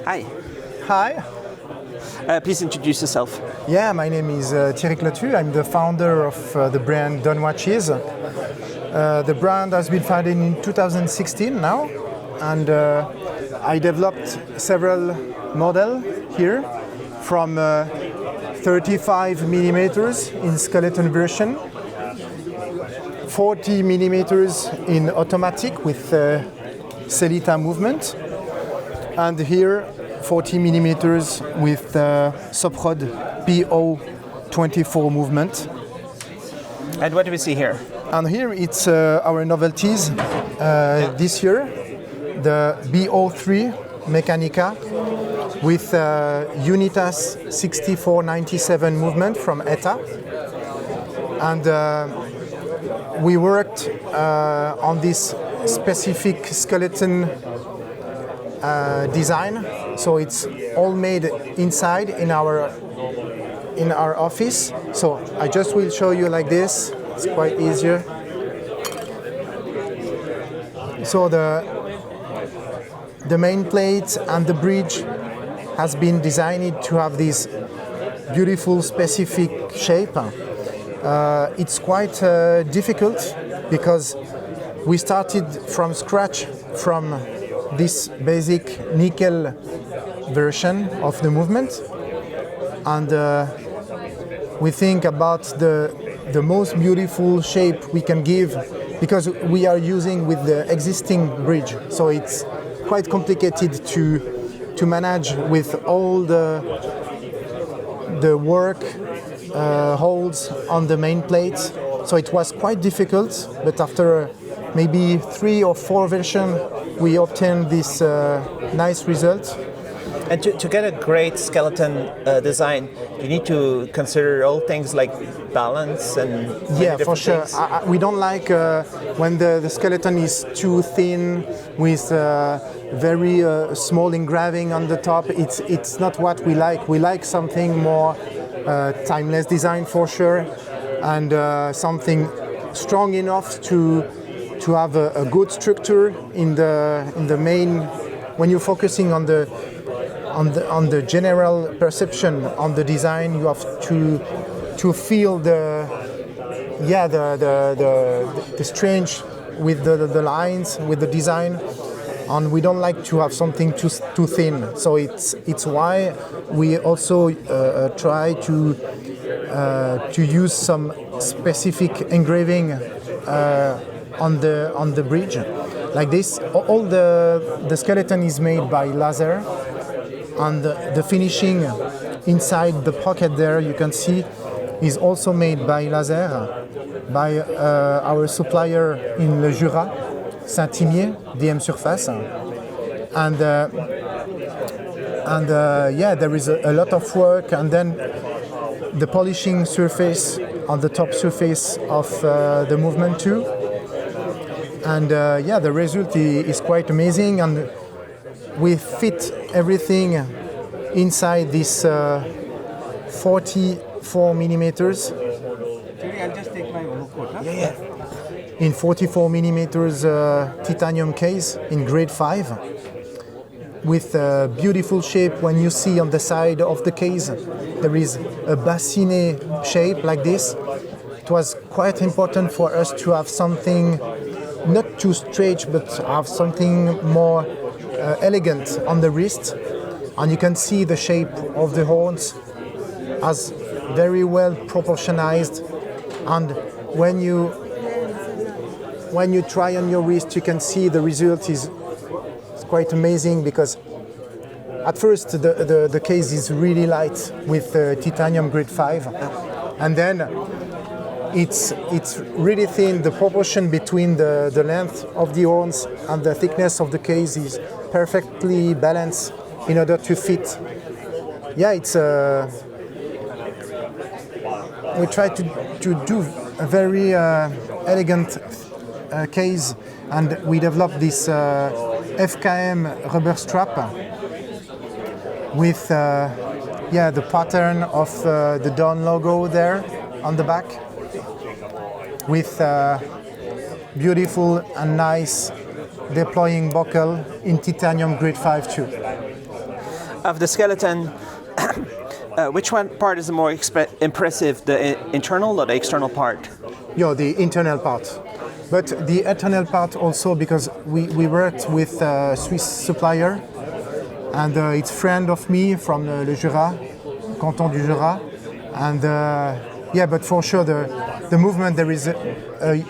Hi. Hi. Please introduce yourself. Yeah, my name is Thierry Clotu. I'm the founder of the brand Don Watches. The brand has been founded in 2016 now, and I developed several models here from 35 millimeters in skeleton version, 40 millimeters in automatic with Celita movement, and here 40 millimeters with Soprod BO24 movement. And what do we see here? And here it's our novelties this year, the BO3 Mechanica with Unitas 6497 movement from ETA. And we worked on this specific skeleton design. So it's all made inside in our office. So I just will show you like this. It's quite easier. So the main plate and the bridge has been designed to have this beautiful specific shape. It's quite difficult because we started from scratch from this basic nickel version of the movement, and we think about the most beautiful shape we can give, because we are using with the existing bridge, so it's quite complicated to manage with all the work holes on the main plate. So it was quite difficult, but after maybe 3 or 4 versions we obtained this nice result. And to get a great skeleton design, you need to consider all things like balance and yeah, for sure. We don't like when the skeleton is too thin with very small engraving on the top. It's not what we like. We like something more timeless design for sure, and something strong enough to have a good structure in the main. When you're focusing on the general perception on the design, you have to feel the strange with the lines, with the design, and we don't like to have something too thin. So it's why we also try to use some specific engraving on the bridge, like this. All the skeleton is made by laser. And the finishing inside the pocket there, you can see, is also made by laser by our supplier in Le Jura, Saint-Imier, DM Surface. And yeah, there is a lot of work, and then the polishing surface on the top surface of the movement too. And yeah, the result is quite amazing, and we fit everything inside this 44 millimeters. I'll just take my overcoat. Huh? Yeah. In 44 millimeters titanium case in grade 5, with a beautiful shape. When you see on the side of the case, there is a bassinet shape like this. It was quite important for us to have something not too straight, but have something more elegant on the wrist, and you can see the shape of the horns as very well proportionized. And when you try on your wrist, you can see the result is quite amazing, because at first the case is really light with titanium grade 5, and then it's really thin. The proportion between the length of the horns and the thickness of the case is perfectly balanced in order to fit. Yeah, it's we try to do a very elegant case, and we developed this FKM rubber strap with the pattern of the Dawn logo there on the back, with beautiful and nice deploying buckle in titanium grade 5 too. Of the skeleton, which one part is the more impressive, the internal or the external part? The internal part. But the internal part also because we worked with a Swiss supplier, and it's friend of me from Le Jura, Canton du Jura, and but for sure the movement, there is a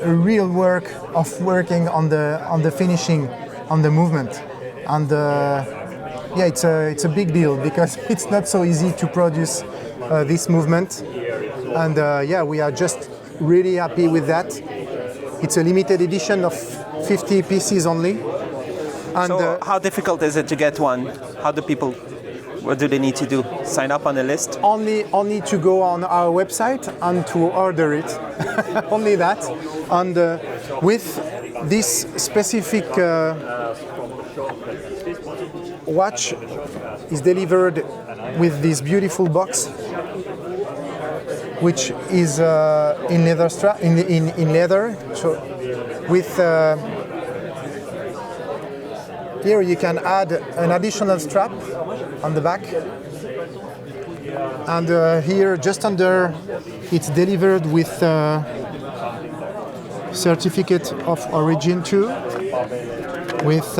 real work of working on the finishing, on the movement, and it's a big deal because it's not so easy to produce this movement, and we are just really happy with that. It's a limited edition of 50 pieces only. And so how difficult is it to get one? What do they need to do? Sign up on the list? Only to go on our website and to order it. Only that. And with this specific watch is delivered with this beautiful box, which is in leather in leather. So with here you can add an additional strap on the back, and here just under it's delivered with certificate of origin too, with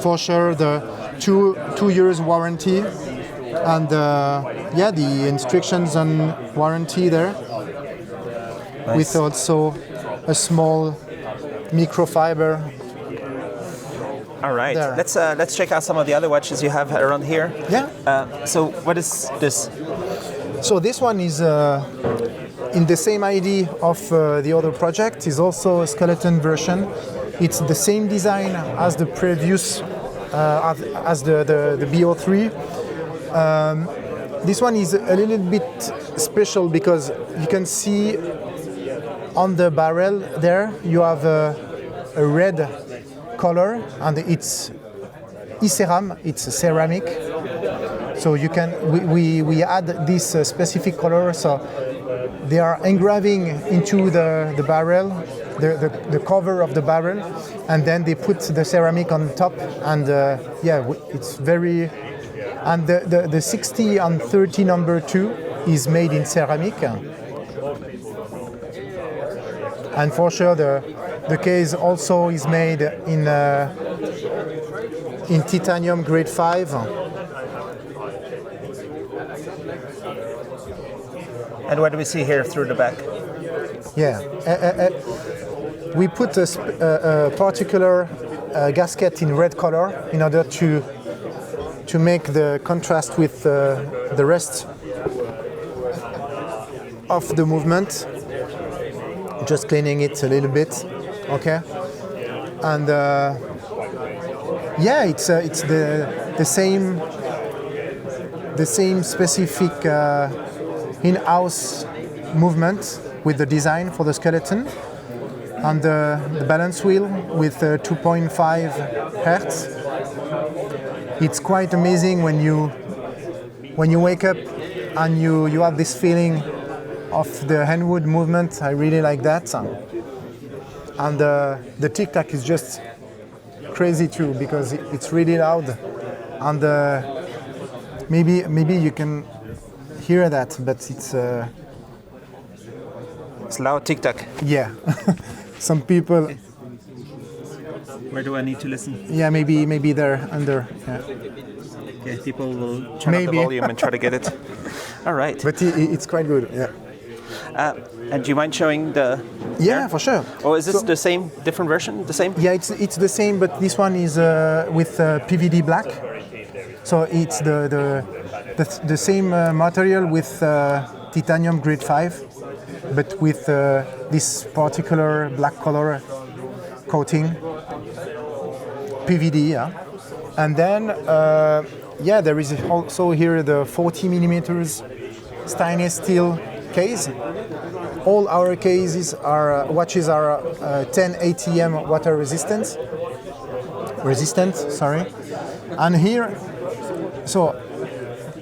for sure the two years warranty, and the instructions on warranty there. Nice. With also a small microfiber. All right, there. Let's check out some of the other watches you have around here. Yeah. So what is this? So this one is in the same idea of the other project. Is also a skeleton version. It's the same design as the previous, as the BO3. This one is a little bit special because you can see on the barrel there you have a red color, and it's iceram, it's ceramic. So you can we add this specific color, so they are engraving into the barrel, the cover of the barrel, and then they put the ceramic on top, and it's very. And the 60 and 30 number 2 is made in ceramic. And for sure the case also is made in titanium grade 5. And what do we see here through the back? Yeah, we put a particular gasket in red color in order to make the contrast with the rest of the movement. Just cleaning it a little bit, okay? And it's the same specific in-house movement with the design for the skeleton, and the balance wheel with 2.5 hertz. It's quite amazing when you wake up and you have this feeling of the handwood movement. I really like that. And the tic-tac is just crazy too because it's really loud, and maybe you can hear that, but it's loud tic-tac. Yeah. Some people. Where do I need to listen? Yeah, maybe there under. Yeah. Okay, people will turn up the volume and try to get it. All right. But it's quite good. Yeah. And do you mind showing the? Yeah, there? For sure. Or is this the same, different version? The same? Yeah, it's the same, but this one is with PVD black. So it's the same material with titanium grade 5, but with this particular black color coating. PVD, yeah. And then, there is also here the 40 millimeters stainless steel case. All our watches are 10 ATM water resistant. Sorry. And here, so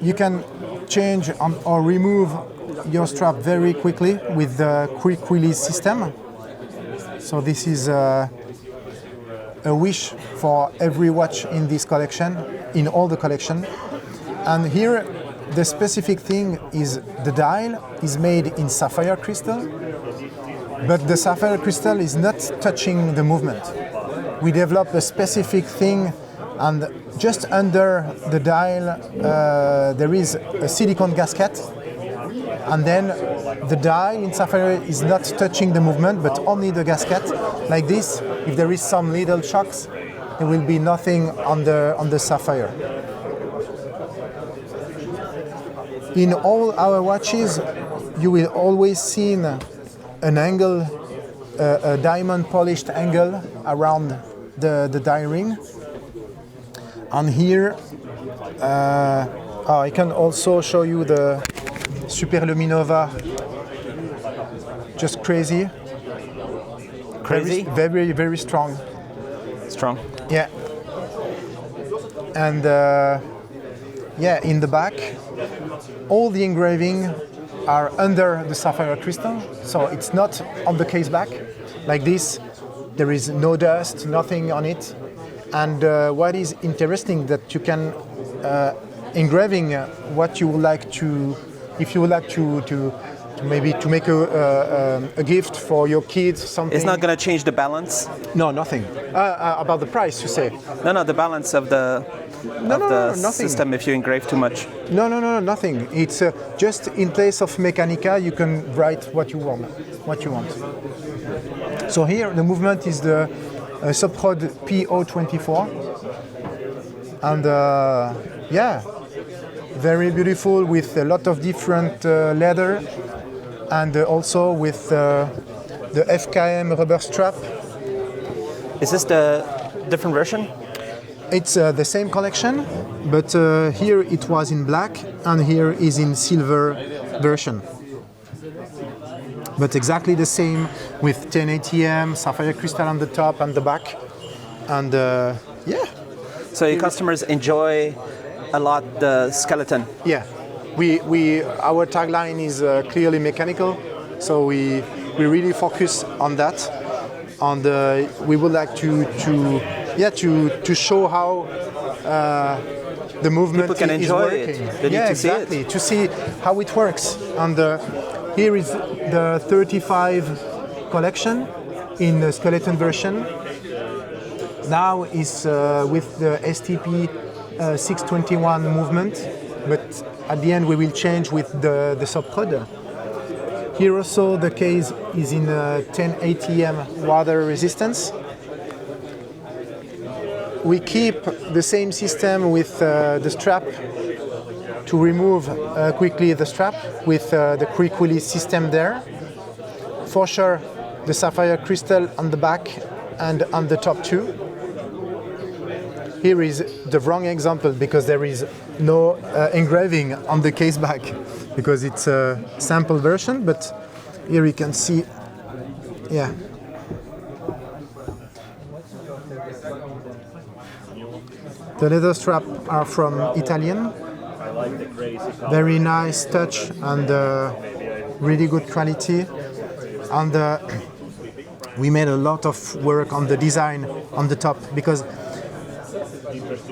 you can change or remove your strap very quickly with the quick release system. So this is a wish for every watch in this collection, in all the collection. And here, the specific thing is the dial is made in sapphire crystal, but the sapphire crystal is not touching the movement. We developed a specific thing, and just under the dial there is a silicone gasket, and then the dial in sapphire is not touching the movement, but only the gasket. Like this, if there is some little shocks, there will be nothing on the sapphire. In all our watches, you will always see an angle, a diamond polished angle around the dial ring. And here, I can also show you the Super Luminova. Just crazy. Crazy? Very, very strong. Strong. Yeah. And in the back, all the engraving are under the sapphire crystal, so it's not on the case back. Like this, there is no dust, nothing on it. And what is interesting that you can engraving what you would like to, if you would like to maybe to make a gift for your kids, something. It's not going to change the balance? No, nothing. About the price, you say? No, the balance of the nothing. system if you engrave too much. No, nothing. It's just in place of Mechanica, you can write what you want. So here the movement is the Subprod BO3 and very beautiful with a lot of different leather, and also with the FKM rubber strap. Is this the different version? It's the same collection, but here it was in black and here is in silver version. But exactly the same with 10 ATM, sapphire crystal on the top and the back. And So your customers enjoy a lot the skeleton? Yeah. Our tagline is clearly mechanical, so we really focus on that. And we would like to show how the movement people can is enjoy working. it. They need to see exactly. it. To see how it works. And here is the 35 collection in the skeleton version. Now is with the STP 621 movement, but at the end we will change with the subprod. Here also the case is in 10 ATM water resistance. We keep the same system with the strap to remove quickly the strap with the quick release system there. For sure, the sapphire crystal on the back and on the top too. Here is the wrong example because there is no engraving on the case back because it's a sample version, but here you can see, yeah. The leather straps are from Italian. Very nice touch and really good quality. And we made a lot of work on the design on the top because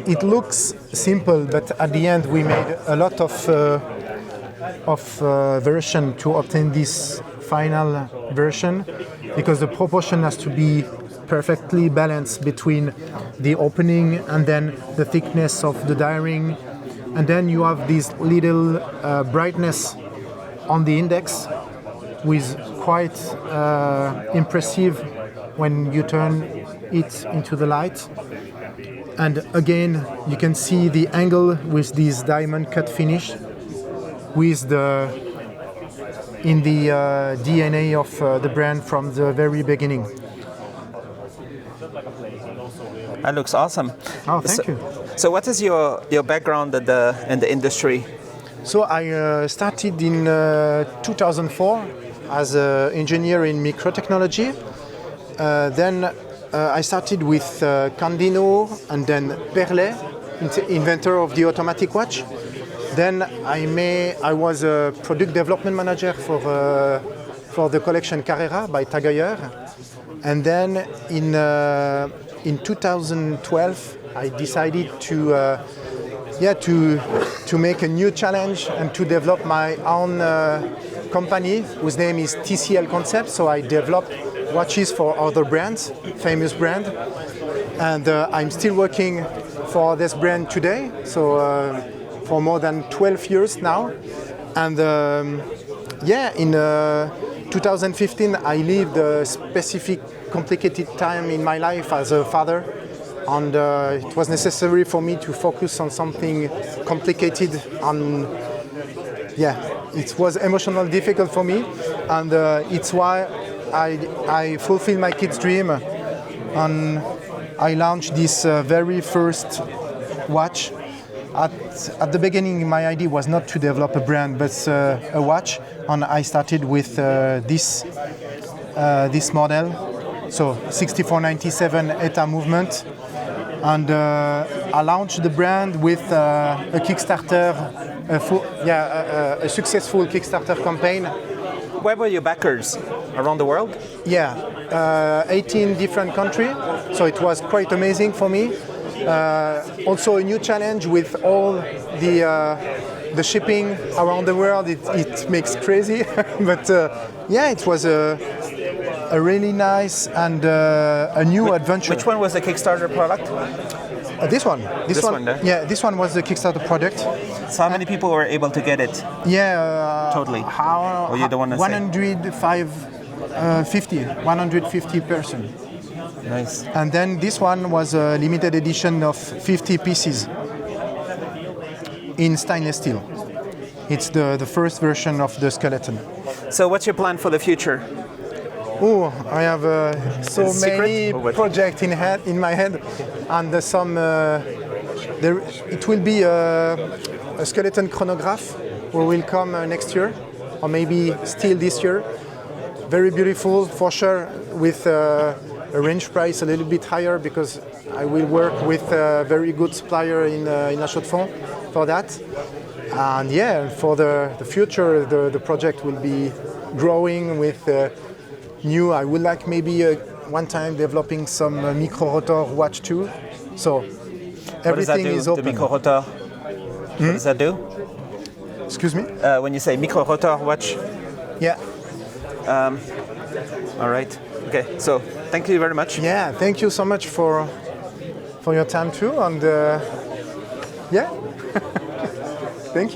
it looks simple, but at the end we made a lot of version to obtain this final version because the proportion has to be perfectly balanced between the opening and then the thickness of the die ring, and then you have this little brightness on the index, with quite impressive when you turn it into the light. And again, you can see the angle with this diamond cut finish, with in the DNA of the brand from the very beginning. That looks awesome. Oh, thank you. So what is your background in the industry? So I started in 2004 as an engineer in microtechnology. Then I started with Candino and then Perlet, inventor of the automatic watch. Then I was a product development manager for the collection Carrera by Tag Heuer. And then in 2012, I decided to make a new challenge and to develop my own company whose name is TCL Concept. So I developed watches for other brands, famous brand, and I'm still working for this brand today. So for more than 12 years now, and in 2015 I lived a specific complicated time in my life as a father, and it was necessary for me to focus on something complicated, and it was emotionally difficult for me, and it's why I fulfilled my kid's dream, and I launched this very first watch. At the beginning, my idea was not to develop a brand, but a watch, and I started with this model, so 6497 ETA movement, and I launched the brand with a Kickstarter, a successful Kickstarter campaign. Where were your backers? Around the world? 18 different countries, so it was quite amazing for me. Also a new challenge with all the shipping around the world. It makes crazy, but it was a really nice and a new adventure. Which one was the Kickstarter product? This one. This one, yeah, this one was the Kickstarter product. So how many people were able to get it? Totally. Or you don't want to say? 150 person. Nice. And then this one was a limited edition of 50 pieces in stainless steel. It's the first version of the skeleton. So what's your plan for the future? Oh, I have so many secret? projects in my head, and it will be a skeleton chronograph who will come next year, or maybe still this year. Very beautiful, for sure, with a range price a little bit higher, because I will work with a very good supplier in La Chaux-de-Fonds for that. And for the future, the project will be growing with new. I would like maybe one time developing some micro-rotor watch too. So everything is open. The micro-rotor? What does that do? Excuse me? When you say micro-rotor watch? Yeah. All right. Okay. So thank you very much. Yeah. Thank you so much for your time too. And